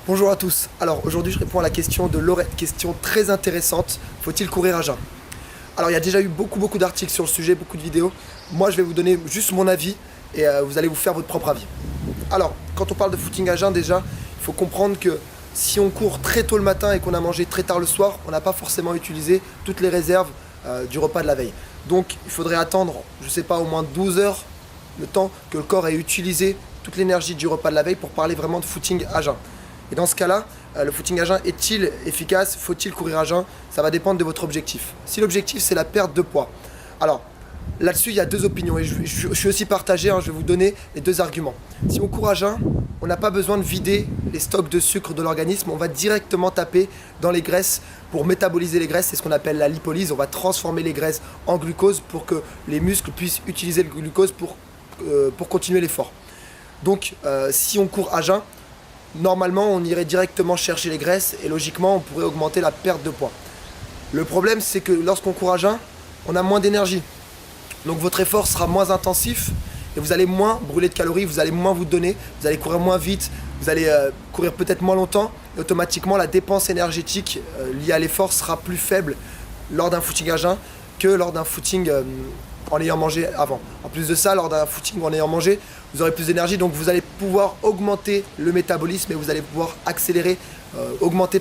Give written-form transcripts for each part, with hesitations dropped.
Bonjour à tous. Alors aujourd'hui je réponds à la question de Laurette, question très intéressante. Faut-il courir à jeun? Alors il y a déjà eu beaucoup d'articles sur le sujet, beaucoup de vidéos. Moi je vais vous donner juste mon avis et vous allez vous faire votre propre avis. Alors quand on parle de footing à jeun déjà, il faut comprendre que si on court très tôt le matin et qu'on a mangé très tard le soir, on n'a pas forcément utilisé toutes les réserves du repas de la veille. Donc il faudrait attendre, je sais pas, au moins 12 heures, le temps que le corps ait utilisé toute l'énergie du repas de la veille pour parler vraiment de footing à jeun. Et dans ce cas-là, le footing à jeun est-il efficace? Faut-il courir à jeun? Ça va dépendre de votre objectif. Si l'objectif c'est la perte de poids, alors là-dessus il y a deux opinions et je suis aussi partagé, je vais vous donner les deux arguments. Si on court à jeun, on n'a pas besoin de vider les stocks de sucre de l'organisme, on va directement taper dans les graisses pour métaboliser les graisses, c'est ce qu'on appelle la lipolyse, on va transformer les graisses en glucose pour que les muscles puissent utiliser le glucose pour continuer l'effort. Donc si on court à jeun, normalement on irait directement chercher les graisses et logiquement on pourrait augmenter la perte de poids. Le problème c'est que lorsqu'on court à jeun, on a moins d'énergie. Donc votre effort sera moins intensif et vous allez moins brûler de calories, vous allez moins vous donner, vous allez courir moins vite, vous allez courir peut-être moins longtemps et automatiquement la dépense énergétique liée à l'effort sera plus faible lors d'un footing à jeun que lors d'un footing en ayant mangé avant. En plus de ça, lors d'un footing en ayant mangé, vous aurez plus d'énergie, donc vous allez pouvoir augmenter le métabolisme et vous allez pouvoir accélérer, augmenter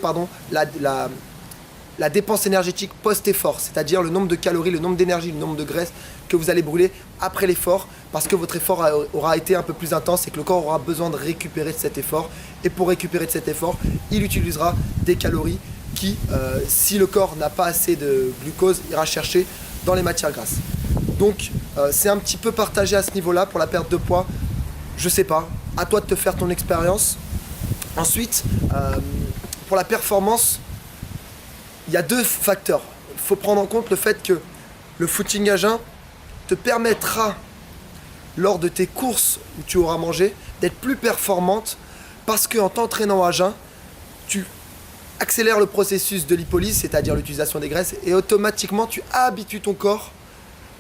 la dépense énergétique post-effort, c'est-à-dire le nombre de calories, le nombre d'énergie, le nombre de graisses que vous allez brûler après l'effort, parce que votre effort aura été un peu plus intense et que le corps aura besoin de récupérer de cet effort. Et pour récupérer de cet effort, il utilisera des calories qui, si le corps n'a pas assez de glucose, ira chercher dans les matières grasses. Donc c'est un petit peu partagé à ce niveau-là pour la perte de poids. Je sais pas, à toi de te faire ton expérience. Ensuite, pour la performance, il y a deux facteurs. Il faut prendre en compte le fait que le footing à jeun te permettra, lors de tes courses où tu auras mangé, d'être plus performante parce qu'en t'entraînant à jeun, tu accélères le processus de lipolyse, c'est-à-dire l'utilisation des graisses, et automatiquement tu habitues ton corps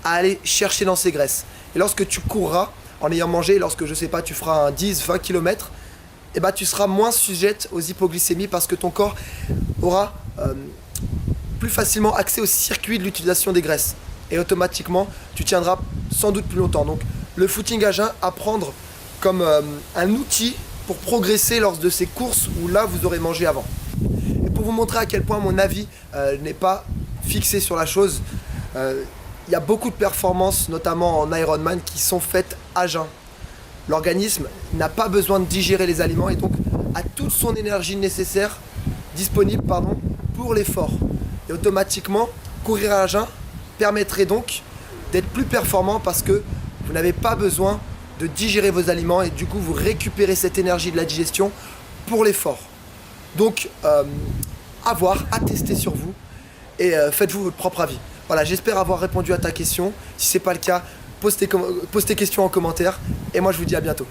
à aller chercher dans ces graisses. Et lorsque tu courras en ayant mangé, lorsque je sais pas, tu feras un 10-20 km, et bah, tu seras moins sujette aux hypoglycémies parce que ton corps aura plus facilement accès au circuit de l'utilisation des graisses. Et automatiquement, tu tiendras sans doute plus longtemps. Donc le footing à jeun à prendre comme un outil pour progresser lors de ces courses où là vous aurez mangé avant. Et pour vous montrer à quel point mon avis n'est pas fixé sur la chose, il y a beaucoup de performances, notamment en Ironman, qui sont faites à jeun. L'organisme n'a pas besoin de digérer les aliments et donc a toute son énergie nécessaire disponible pour l'effort. Et automatiquement, courir à jeun permettrait donc d'être plus performant parce que vous n'avez pas besoin de digérer vos aliments et du coup vous récupérez cette énergie de la digestion pour l'effort. Donc à voir, à tester sur vous et faites-vous votre propre avis. Voilà, j'espère avoir répondu à ta question. Si ce n'est pas le cas, pose tes questions en commentaire et moi je vous dis à bientôt.